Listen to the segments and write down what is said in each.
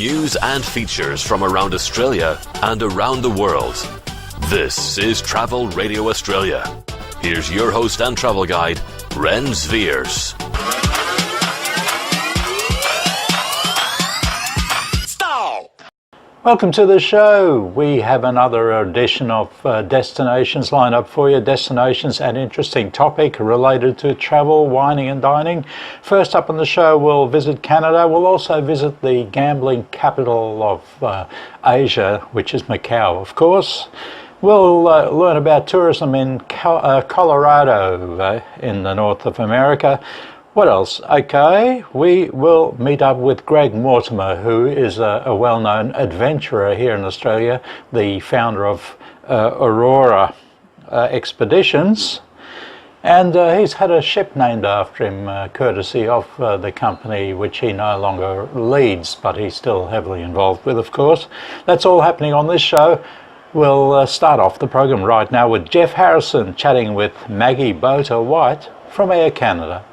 news and features from around Australia and around the world. This is Travel Radio Australia. Here's your host and travel guide, Ren Sveers. Welcome to the show. We have another edition of Destinations lined up for you. Destinations, an interesting topic related to travel, wining and dining. First up on the show, we'll visit Canada. We'll also visit the gambling capital of Asia, which is Macau, of course. We'll learn about tourism in Colorado in the north of America. What else? Okay, we will meet up with Greg Mortimer, who is a well-known adventurer here in Australia, the founder of Aurora Expeditions. And he's had a ship named after him, courtesy of the company which he no longer leads, but he's still heavily involved with, of course. That's all happening on this show. We'll start off the program right now with Geoff Harrison chatting with Maggie Bota White from Air Canada.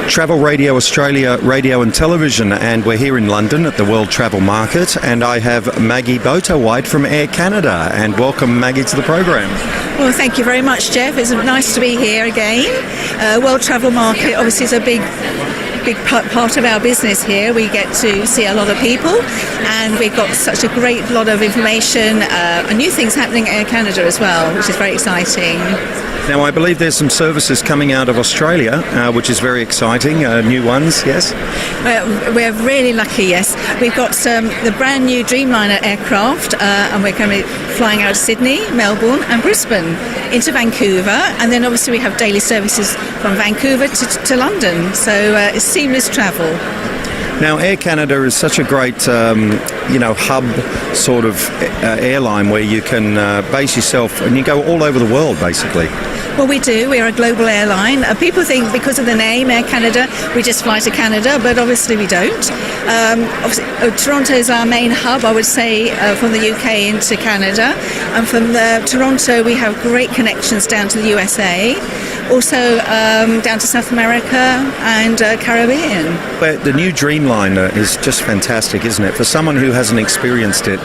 Travel Radio Australia Radio and Television, and we're here in London at the World Travel Market, and I have Maggie Bota White from Air Canada, and welcome Maggie to the program. Well, thank you very much, Geoff. It's nice to be here again. World Travel Market obviously is a big part of our business here. We get to see a lot of people, and we've got such a great lot of information and new things happening at Air Canada as well, which is very exciting. Now, I believe there's some services coming out of Australia, which is very exciting, new ones, yes? We're really lucky, yes. We've got the brand new Dreamliner aircraft, and we're going to be flying out of Sydney, Melbourne and Brisbane into Vancouver, and then obviously we have daily services from Vancouver to London, so it's seamless travel. Now, Air Canada is such a great, hub sort of airline where you can base yourself and you go all over the world, basically. Well, we do. We are a global airline. People think because of the name Air Canada, we just fly to Canada, but obviously we don't. Toronto is our main hub, I would say, from the UK into Canada. And from Toronto, we have great connections down to the USA, also down to South America and Caribbean. But the new Dreamliner is just fantastic, isn't it? For someone who hasn't experienced it,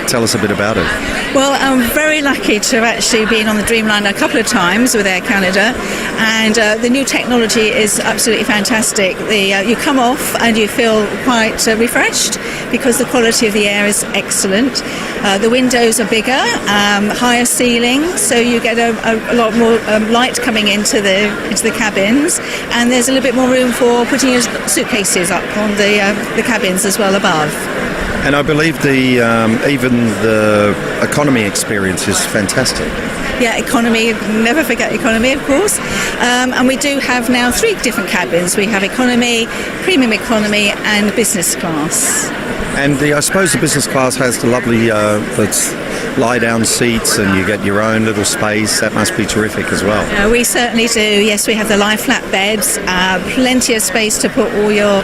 tell us a bit about it. Well, I'm very lucky to have actually been on the Dreamliner a couple of times with Air Canada, and the new technology is absolutely fantastic. You come off and you feel quite refreshed because the quality of the air is excellent. The windows are bigger, higher ceiling, so you get a lot more light coming into the cabins, and there's a little bit more room for putting your suitcases up on the cabins as well above. And I believe even the economy experience is fantastic. Yeah, economy, never forget economy, of course. And we do have now 3 different cabins. We have economy, premium economy and business class. And I suppose the business class has the lovely lie-down seats, and you get your own little space. That must be terrific as well. We certainly do. Yes, we have the lie-flat beds, plenty of space to put all your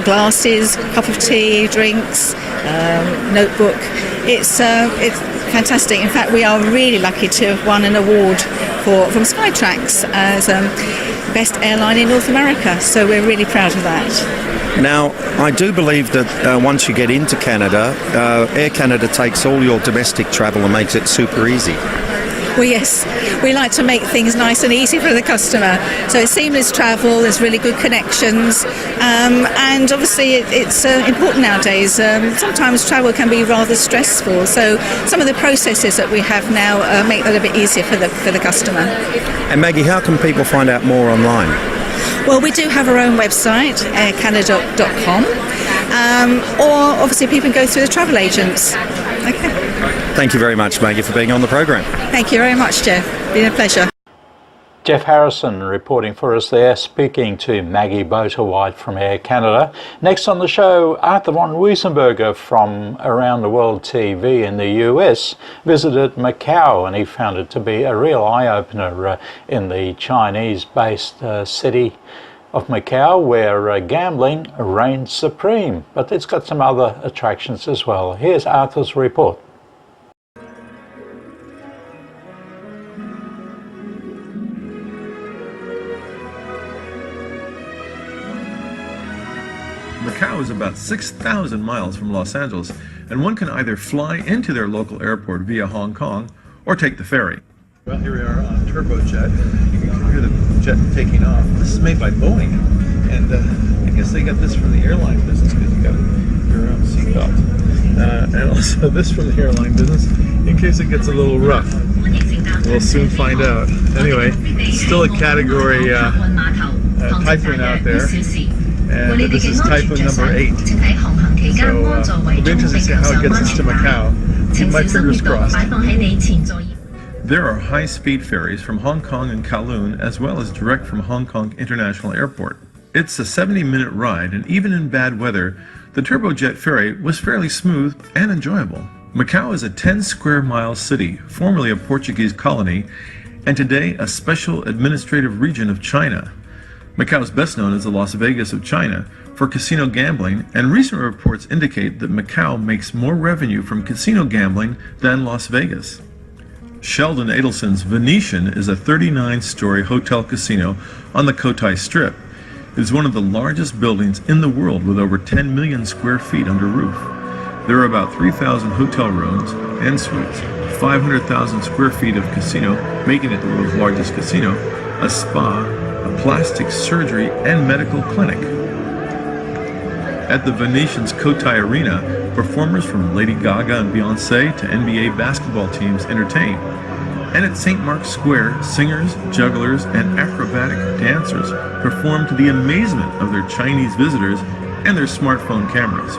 glasses, cup of tea, drinks, notebook. It's fantastic. In fact, we are really lucky to have won an award from Skytrax as best airline in North America. So we're really proud of that. Now, I do believe that once you get into Canada, Air Canada takes all your domestic travel and makes it super easy. Well, yes, we like to make things nice and easy for the customer. So it's seamless travel, there's really good connections, and obviously it's important nowadays. Sometimes travel can be rather stressful, so some of the processes that we have now make that a bit easier for the customer. And Maggie, how can people find out more online? Well, we do have our own website, aircanada.com, or obviously people can go through the travel agents. Okay. Thank you very much, Maggie, for being on the program. Thank you very much, Geoff. It's been a pleasure. Geoff Harrison reporting for us there, speaking to Maggie Bota White from Air Canada. Next on the show, Arthur von Wiesenberger from Around the World TV in the US visited Macau, and he found it to be a real eye-opener in the Chinese-based city of Macau, where gambling reigns supreme. But it's got some other attractions as well. Here's Arthur's report. Macau is about 6,000 miles from Los Angeles, and one can either fly into their local airport via Hong Kong or take the ferry. Well, here we are on a turbojet. You can hear the jet taking off. This is made by Boeing, and I guess they got this from the airline business because you got your own seatbelt. And also this from the airline business in case it gets a little rough. We'll soon find out. Anyway, still a category typhoon out there, and this is typhoon number 8. So it'll be interesting to see how it gets us to Macau. Keep my fingers crossed. There are high-speed ferries from Hong Kong and Kowloon, as well as direct from Hong Kong International Airport. It's a 70-minute ride, and even in bad weather, the turbojet ferry was fairly smooth and enjoyable. Macau is a 10-square-mile city, formerly a Portuguese colony, and today a special administrative region of China. Macau is best known as the Las Vegas of China for casino gambling, and recent reports indicate that Macau makes more revenue from casino gambling than Las Vegas. Sheldon Adelson's Venetian is a 39-story hotel casino on the Cotai Strip. It is one of the largest buildings in the world with over 10 million square feet under roof. There are about 3,000 hotel rooms and suites, 500,000 square feet of casino, making it the world's largest casino, a spa, a plastic surgery, and medical clinic. At the Venetian's Cotai Arena, performers from Lady Gaga and Beyoncé to NBA basketball teams entertain. And at St. Mark's Square, singers, jugglers, and acrobatic dancers perform to the amazement of their Chinese visitors and their smartphone cameras.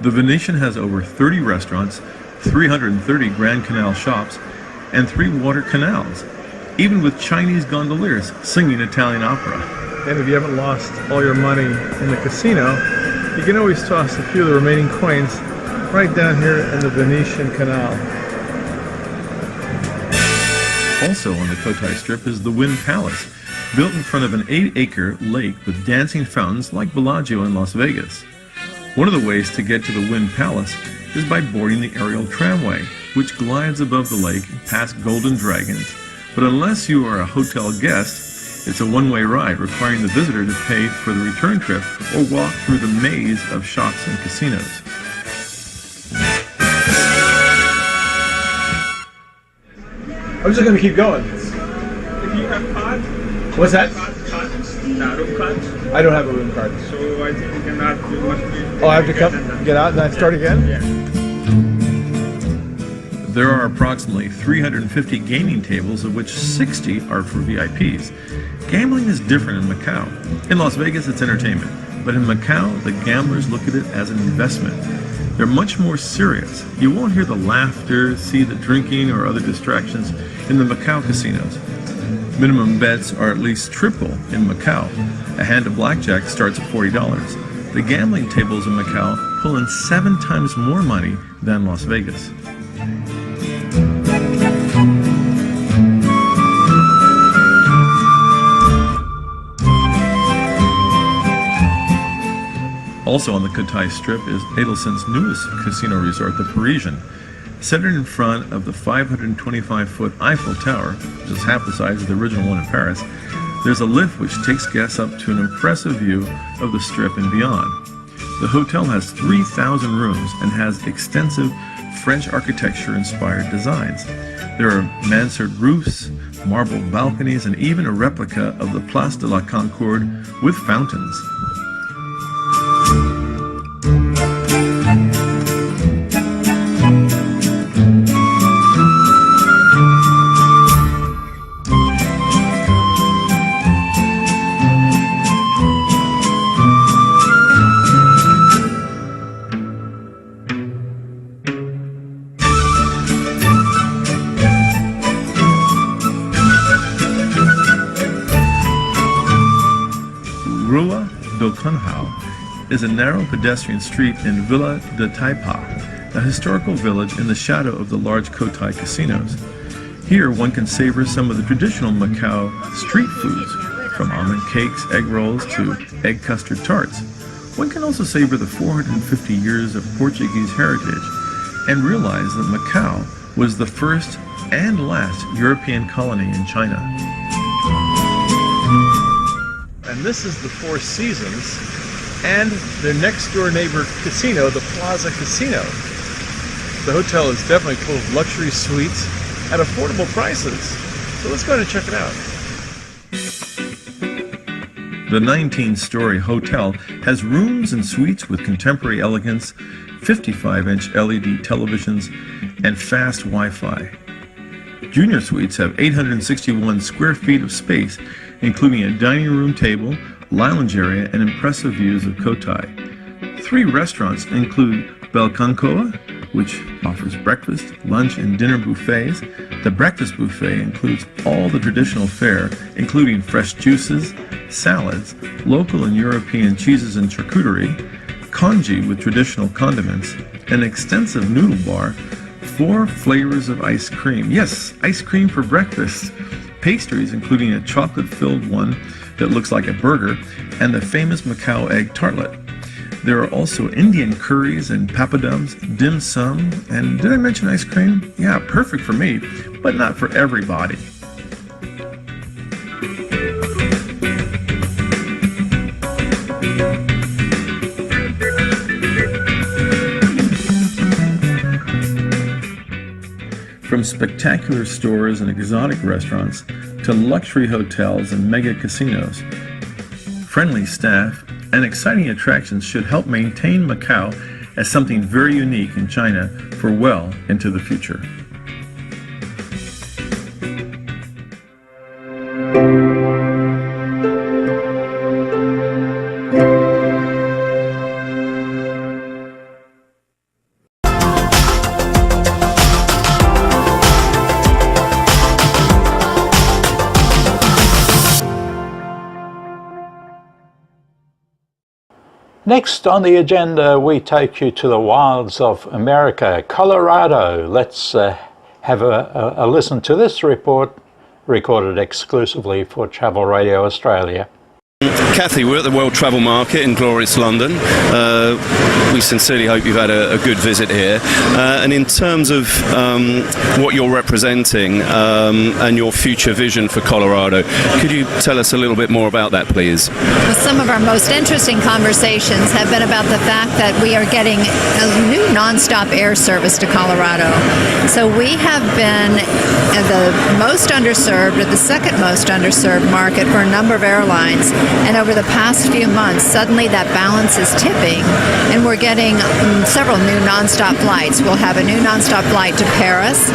The Venetian has over 30 restaurants, 330 Grand Canal shops, and 3 water canals, even with Chinese gondoliers singing Italian opera. And if you haven't lost all your money in the casino, you can always toss a few of the remaining coins right down here in the Venetian Canal. Also on the Cotai Strip is the Wynn Palace, built in front of an 8-acre lake with dancing fountains like Bellagio in Las Vegas. One of the ways to get to the Wynn Palace is by boarding the aerial tramway, which glides above the lake past golden dragons. But unless you are a hotel guest, it's a one-way ride requiring the visitor to pay for the return trip or walk through the maze of shops and casinos. I'm just going to keep going. If you have card, What's that? room card. I don't have a room card. So I think you cannot. You must be. Oh, I have to come, get out and then start again? Yeah. There are approximately 350 gaming tables, of which 60 are for VIPs. Gambling is different in Macau. In Las Vegas, it's entertainment. But in Macau, the gamblers look at it as an investment. They're much more serious. You won't hear the laughter, see the drinking, or other distractions in the Macau casinos. Minimum bets are at least triple in Macau. A hand of blackjack starts at $40. The gambling tables in Macau pull in 7 times more money than Las Vegas. Also on the Cotai Strip is Adelson's newest casino resort, the Parisian. Centered in front of the 525-foot Eiffel Tower, which is half the size of the original one in Paris, there's a lift which takes guests up to an impressive view of the Strip and beyond. The hotel has 3,000 rooms and has extensive French architecture-inspired designs. There are mansard roofs, marble balconies, and even a replica of the Place de la Concorde with fountains. is a narrow pedestrian street in Villa de Taipa, a historical village in the shadow of the large Cotai casinos. Here one can savor some of the traditional Macau street foods, from almond cakes, egg rolls, to egg custard tarts. One can also savor the 450 years of Portuguese heritage and realize that Macau was the first and last European colony in China. And this is the Four Seasons and their next door neighbor casino, the Plaza Casino. The hotel is definitely full of luxury suites at affordable prices. So let's go and check it out. The 19-story hotel has rooms and suites with contemporary elegance, 55-inch LED televisions, and fast Wi-Fi. Junior suites have 861 square feet of space, including a dining room table, lounge area, and impressive views of Cotai. 3 restaurants include Belcancoa, which offers breakfast, lunch, and dinner buffets. The breakfast buffet includes all the traditional fare, including fresh juices, salads, local and European cheeses and charcuterie, congee with traditional condiments, an extensive noodle bar, 4 flavors of ice cream. Yes, ice cream for breakfast. Pastries, including a chocolate-filled one that looks like a burger, and the famous Macau egg tartlet. There are also Indian curries and papadums, dim sum, and did I mention ice cream? Yeah, perfect for me, but not for everybody. From spectacular stores and exotic restaurants to luxury hotels and mega casinos, friendly staff and exciting attractions should help maintain Macau as something very unique in China for well into the future. Next on the agenda, we take you to the wilds of America, Colorado. Let's have a listen to this report recorded exclusively for Travel Radio Australia. Kathy, we're at the World Travel Market in glorious London. We sincerely hope you've had a good visit here. And in terms of what you're representing and your future vision for Colorado, could you tell us a little bit more about that, please? Well, some of our most interesting conversations have been about the fact that we are getting a new nonstop air service to Colorado. So we have been the most underserved, or the second most underserved market for a number of airlines. And over the past few months, suddenly that balance is tipping, and we're getting several new nonstop flights. We'll have a new nonstop flight to Paris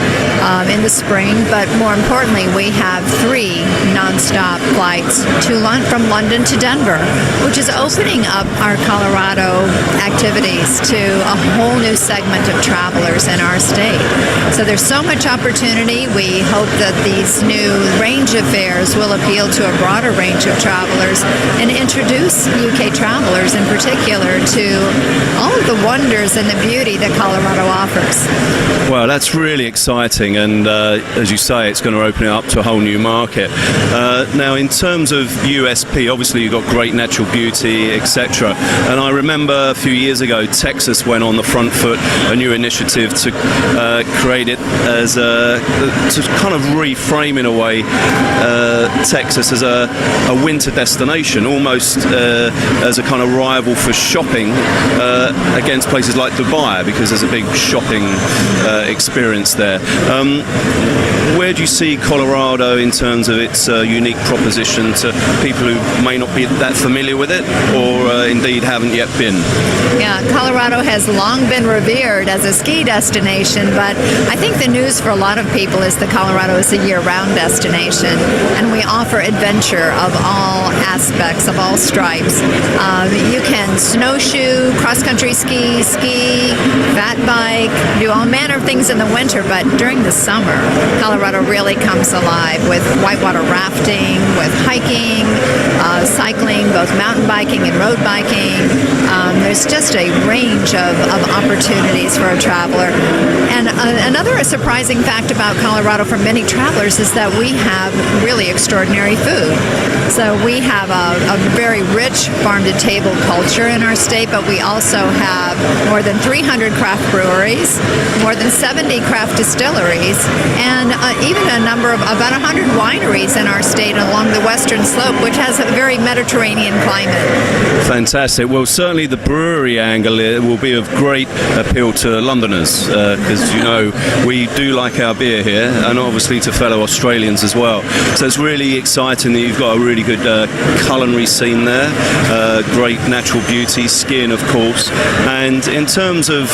in the spring, but more importantly, we have 3 nonstop flights from London to Denver, which is opening up our Colorado activities to a whole new segment of travelers in our state. So there's so much opportunity. We hope that these new range of fares will appeal to a broader range of travelers and introduce UK travelers in particular to all of the wonders and the beauty that Colorado offers. Well, that's really exciting, and as you say, it's going to open it up to a whole new market. Now, in terms of USP, obviously you've got great natural beauty, etc. And I remember a few years ago, Texas went on the front foot, a new initiative to create it as to kind of reframe in a way Texas as a winter destination, almost as a kind of rival for shopping against places like Dubai, because there's a big shopping experience there. Where do you see Colorado in terms of its unique proposition to people who may not be that familiar with it, or indeed haven't yet been? Yeah, Colorado has long been revered as a ski destination, but I think the news for a lot of people is that Colorado is a year-round destination, and we offer adventure of all aspects, of all stripes. You can snowshoe, cross-country ski, fat bike, do all manner of things in the winter, but during the summer, Colorado really comes alive with whitewater rafting, with hiking, cycling, both mountain biking and road biking. There's just a range of opportunities for a traveler. And another surprising fact about Colorado for many travelers is that we have really extraordinary food. So we have a very rich farm-to-table culture in our state, but we also have more than 300 craft breweries, more than 70 craft distilleries, and even a number of about 100 wineries in our state along the western slope, which has a very Mediterranean climate. Fantastic. Well, certainly the brewery angle will be of great appeal to Londoners, because, you know, we do like our beer here, and obviously to fellow Australians as well. So it's really exciting that you've got a really good culinary scene there, great natural beauty, skiing, of course. And in terms of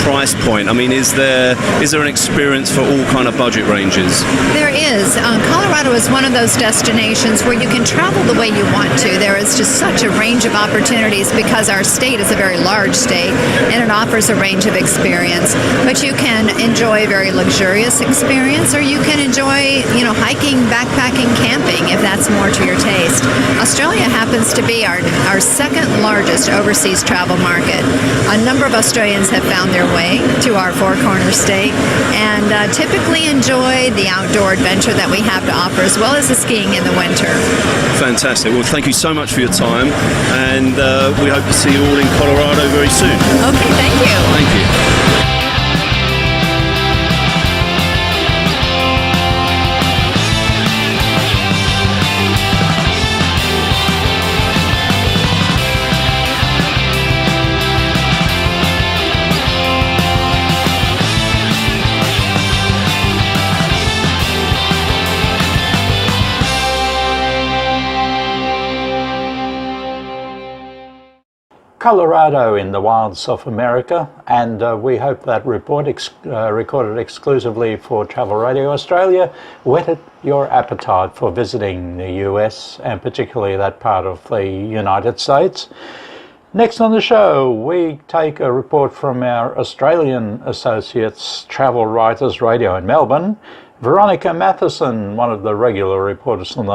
price point, I mean, is there an experience for all kind of budget ranges? There is. Colorado is one of those destinations where you can travel the way you want to. There is just such a range of opportunities because our state is a very large state and it offers a range of experience. But you can enjoy a very luxurious experience, or you can enjoy, hiking, backpacking, camping, if that's more to your taste. Australia happens to be our second largest overseas travel market. A number of Australians have found their way to our Four Corners state and typically enjoy the outdoor adventure that we have to offer, as well as the skiing in the winter. Fantastic. Well, thank you so much for your time, and we hope to see you all in Colorado very soon. Okay, thank you. Thank you. Colorado in the wilds of America, and we hope that report recorded exclusively for Travel Radio Australia whetted your appetite for visiting the US, and particularly that part of the United States. Next on the show, we take a report from our Australian associates, Travel Writers Radio in Melbourne. Veronica Matheson, one of the regular reporters on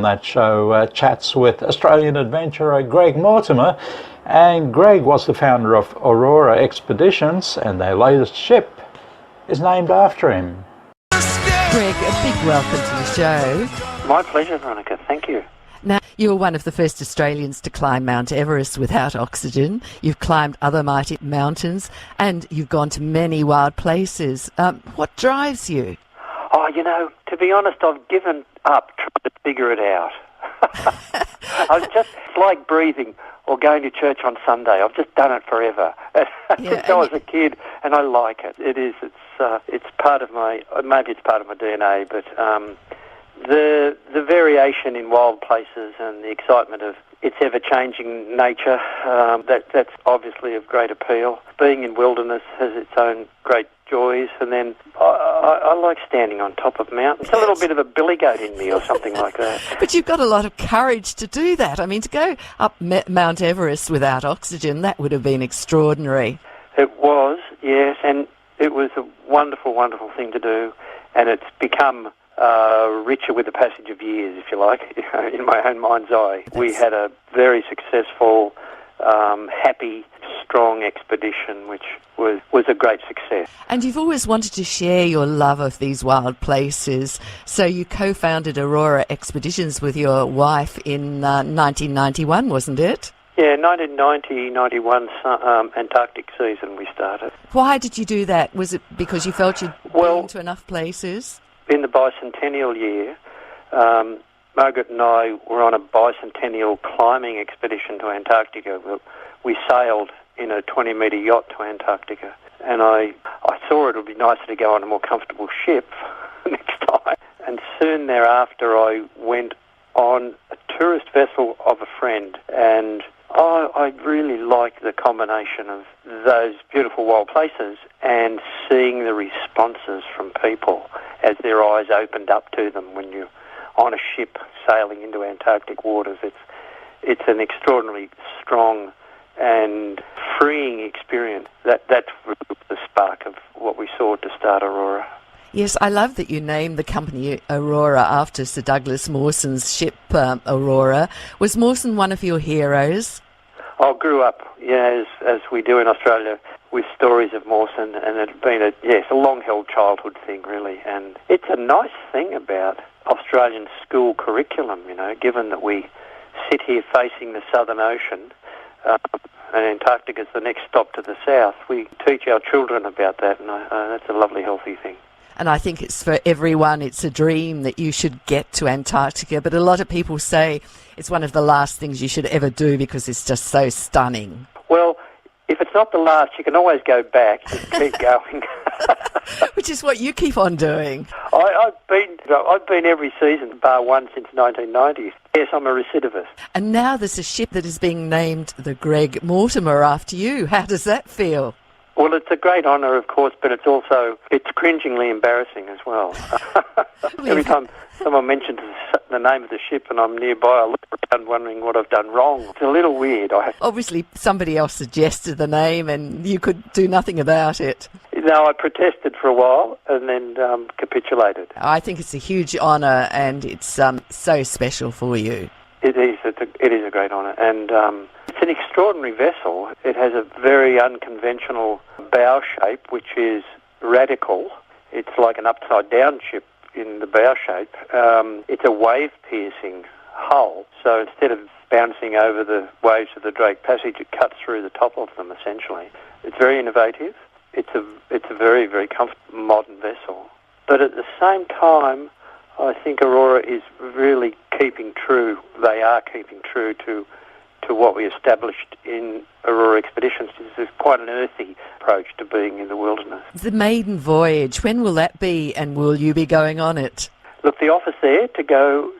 that show, chats with Australian adventurer Greg Mortimer. And Greg was the founder of Aurora Expeditions, and their latest ship is named after him. Greg, a big welcome to the show. My pleasure, Veronica. Thank you. Now, you were one of the first Australians to climb Mount Everest without oxygen. You've climbed other mighty mountains, and you've gone to many wild places. What drives you? Oh, to be honest, I've given up trying to figure it out. It's like breathing or going to church on Sunday. I've just done it forever. Since I was a kid, and I like it. It is. It's part of my. Maybe it's part of my DNA, but the variation in wild places and the excitement of its ever-changing nature, that's obviously of great appeal. Being in wilderness has its own great joys, and then I like standing on top of mountains. A little bit of a billy goat in me or something like that. But you've got a lot of courage to do that. I mean, to go up Mount Everest without oxygen, that would have been extraordinary. It was, yes, and it was a wonderful, wonderful thing to do, and it's become richer with the passage of years, if you like, in my own mind's eye. We had a very successful, happy, strong expedition, which was a great success. And you've always wanted to share your love of these wild places, so you co-founded Aurora Expeditions with your wife in 1991, wasn't it? Yeah, 1990-91 Antarctic season we started. Why did you do that? Was it because you felt you'd been to enough places? In the bicentennial year, Margaret and I were on a bicentennial climbing expedition to Antarctica. We sailed in a 20-metre yacht to Antarctica, and I thought it would be nicer to go on a more comfortable ship next time. And soon thereafter, I went on a tourist vessel of a friend, and I really like the combination of those beautiful wild places and seeing the responses from people as their eyes opened up to them when you're on a ship sailing into Antarctic waters. It's an extraordinarily strong and freeing experience. That's the spark of what we saw to start Aurora. Yes, I love that you named the company Aurora after Sir Douglas Mawson's ship Aurora. Was Mawson one of your heroes? I grew up, as we do in Australia, with stories of Mawson, and it's been a long-held childhood thing, really. And it's a nice thing about Australian school curriculum, given that we sit here facing the Southern Ocean, and Antarctica is the next stop to the south. We teach our children about that, and that's a lovely, healthy thing. And I think it's for everyone, it's a dream that you should get to Antarctica, but a lot of people say it's one of the last things you should ever do because it's just so stunning. Well, if it's not the last, you can always go back and keep going. Which is what you keep on doing. I've been every season, bar one, since 1990. Yes, I'm a recidivist. And now there's a ship that is being named the Greg Mortimer after you. How does that feel? Well, it's a great honour, of course, but it's cringingly embarrassing as well. Every time someone mentions the name of the ship and I'm nearby, I look around wondering what I've done wrong. It's a little weird. Obviously, somebody else suggested the name and you could do nothing about it. No, I protested for a while and then capitulated. I think it's a huge honour and it's so special for you. It is a great honour, and it's an extraordinary vessel. It has a very unconventional bow shape, which is radical. It's like an upside-down ship in the bow shape. It's a wave-piercing hull, so instead of bouncing over the waves of the Drake Passage, it cuts through the top of them, essentially. It's very innovative. It's a very, very comfortable modern vessel. But at the same time, I think Aurora is really keeping true to what we established in Aurora Expeditions. It's quite an earthy approach to being in the wilderness. The maiden voyage, when will that be and will you be going on it? Look, the offer's there to go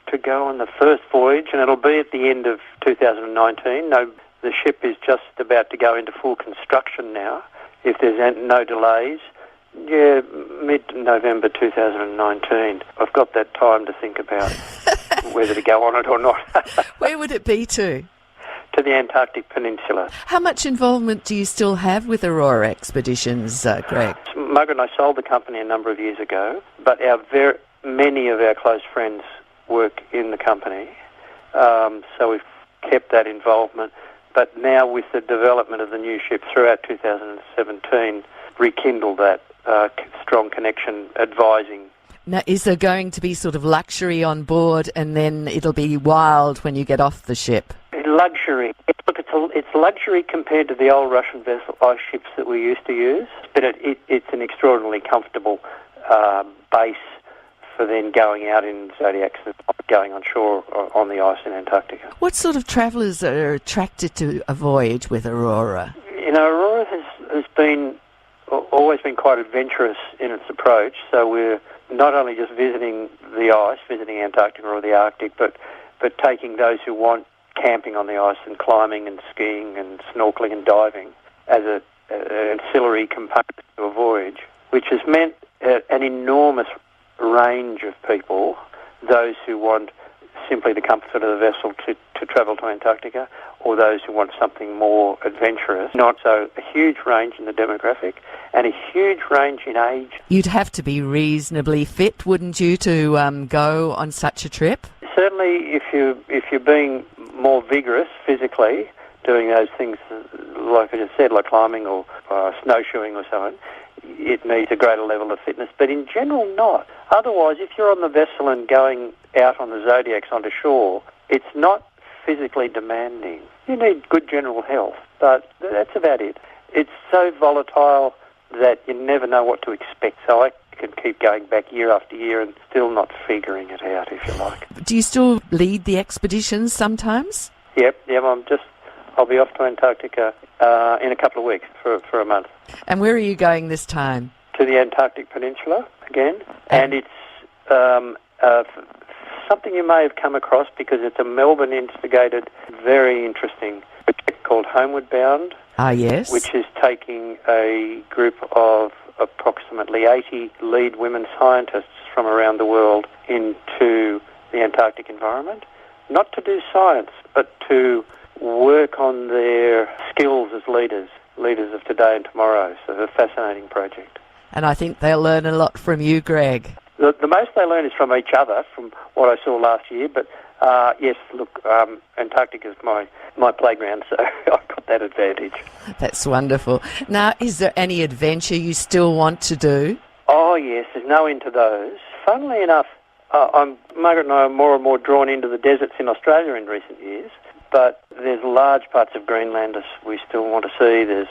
on the first voyage, and it'll be at the end of 2019. No, the ship is just about to go into full construction now, if there's no delays. Yeah, mid-November 2019. I've got that time to think about whether to go on it or not. Where would it be to? To the Antarctic Peninsula. How much involvement do you still have with Aurora Expeditions, Greg? Margaret and I sold the company a number of years ago, but many of our close friends work in the company, so we've kept that involvement. But now with the development of the new ship throughout 2017, rekindled that strong connection, advising. Now, is there going to be sort of luxury on board and then it'll be wild when you get off the ship? Luxury. Look, it's luxury compared to the old Russian ice ships that we used to use, but it's an extraordinarily comfortable base for then going out in Zodiacs and going on shore on the ice in Antarctica. What sort of travellers are attracted to a voyage with Aurora? Aurora has always been quite adventurous in its approach, so we're not only just visiting the ice, visiting Antarctica or the Arctic, but taking those who want camping on the ice and climbing and skiing and snorkeling and diving as an ancillary component to a voyage, which has meant an enormous range of people, those who want simply the comfort of the vessel to travel to Antarctica, or those who want something more adventurous. Not so a huge range in the demographic and a huge range in age. You'd have to be reasonably fit, wouldn't you, to go on such a trip? Certainly, if you're being more vigorous physically, doing those things like I just said, like climbing or snowshoeing or so on, it needs a greater level of fitness, but in general not. Otherwise, if you're on the vessel and going out on the Zodiacs onto shore, it's not physically demanding. You need good general health, but that's about it. It's so volatile that you never know what to expect, so I can keep going back year after year and still not figuring it out, if you like. Do you still lead the expeditions sometimes? Yep, I'll be off to Antarctica in a couple of weeks for a month. And where are you going this time? To the Antarctic Peninsula again, and it's something you may have come across because it's a Melbourne-instigated, very interesting project called Homeward Bound. Ah, yes. Which is taking a group of approximately 80 lead women scientists from around the world into the Antarctic environment, not to do science, but to work on their skills as leaders of today and tomorrow. So it's a fascinating project. And I think they'll learn a lot from you, Greg. The most they learn is from each other, from what I saw last year. But yes, look, Antarctica's my playground, so I've got that advantage. That's wonderful. Now, is there any adventure you still want to do? Oh, yes, there's no end to those. Funnily enough, Margaret and I are more and more drawn into the deserts in Australia in recent years, but there's large parts of Greenland we still want to see. There's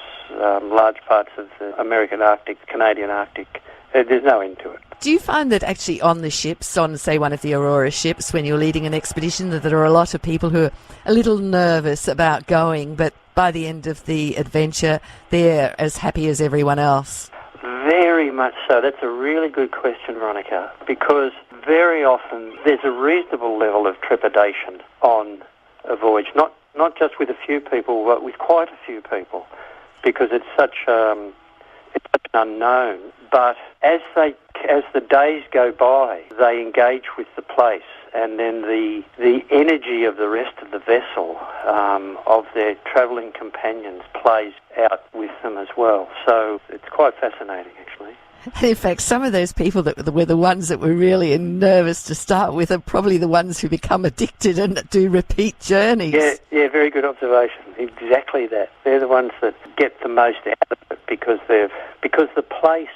large parts of the American Arctic, Canadian Arctic. There's no end to it. Do you find that actually on the ships, on, say, one of the Aurora ships, when you're leading an expedition, that there are a lot of people who are a little nervous about going, but by the end of the adventure, they're as happy as everyone else? Very much so. That's a really good question, Veronica, because very often there's a reasonable level of trepidation on a voyage, not just with a few people, but with quite a few people, because it's such an unknown. But as the days go by, they engage with the place, and then the energy of the rest of the vessel, of their travelling companions, plays out with them as well. So it's quite fascinating, actually. In fact, some of those people that were the ones that were really nervous to start with are probably the ones who become addicted and do repeat journeys. Yeah, very good observation. Exactly that. They're the ones that get the most out of it because the place,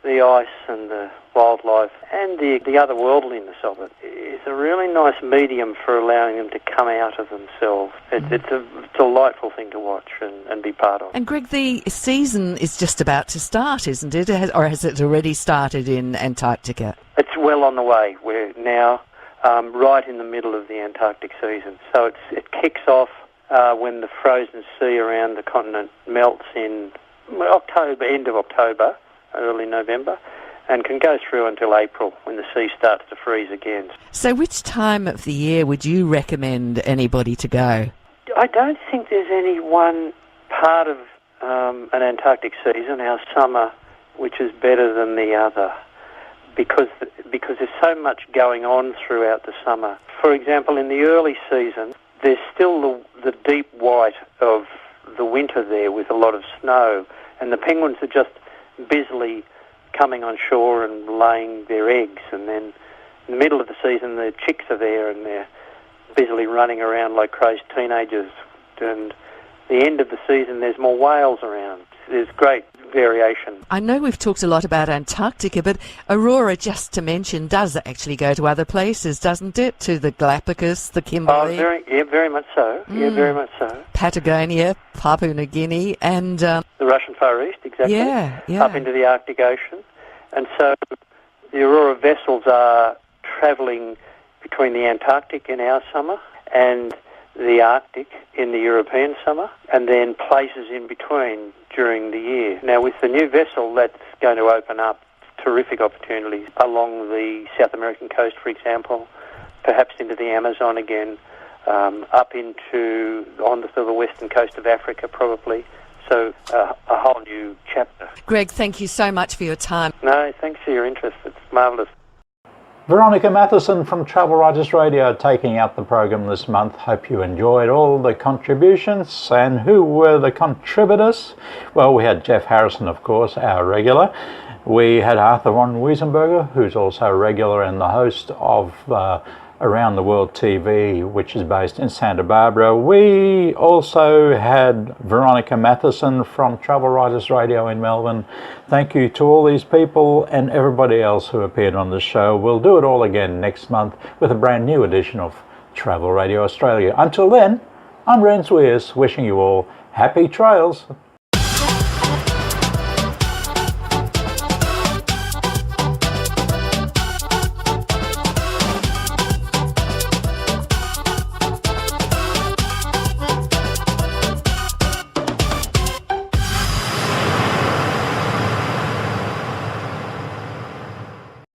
the ice and the wildlife and the otherworldliness of it is a really nice medium for allowing them to come out of themselves. It's a delightful thing to watch and be part of. And Greg, the season is just about to start, isn't it? Or has it already started in Antarctica? It's well on the way. We're now right in the middle of the Antarctic season. So it kicks off when the frozen sea around the continent melts in October, end of October, early November, and can go through until April when the sea starts to freeze again. So which time of the year would you recommend anybody to go? I don't think there's any one part of an Antarctic season, our summer, which is better than the other, because there's so much going on throughout the summer. For example, in the early season, there's still the deep white of the winter there with a lot of snow, and the penguins are just busily coming on shore and laying their eggs, and then in the middle of the season the chicks are there and they're busily running around like crazed teenagers, and the end of the season there's more whales around. There's great variation. I know we've talked a lot about Antarctica, but Aurora, just to mention, does actually go to other places, doesn't it? To the Galapagos, the Kimberley. Very much so. Yeah, very much so. Patagonia, Papua New Guinea, and the Russian Far East, exactly. Yeah. Up into the Arctic Ocean. And so the Aurora vessels are travelling between the Antarctic in our summer and the Arctic in the European summer, and then places in between during the year. Now, with the new vessel, that's going to open up terrific opportunities along the South American coast, for example, perhaps into the Amazon again, up onto the western coast of Africa, probably. So a whole new chapter. Greg, thank you so much for your time. No, thanks for your interest. It's marvellous. Veronica Matheson from Travel Writers Radio taking out the program this month. Hope you enjoyed all the contributions. And who were the contributors? Well, we had Geoff Harrison, of course, our regular. We had Arthur von Wiesenberger, who's also a regular and the host of Around the World TV, which is based in Santa Barbara. We also had Veronica Matheson from Travel Writers Radio in Melbourne. Thank you to all these people and everybody else who appeared on the show. We'll do it all again next month with a brand new edition of Travel Radio Australia. Until then, I'm Ren Sweers, wishing you all happy trails.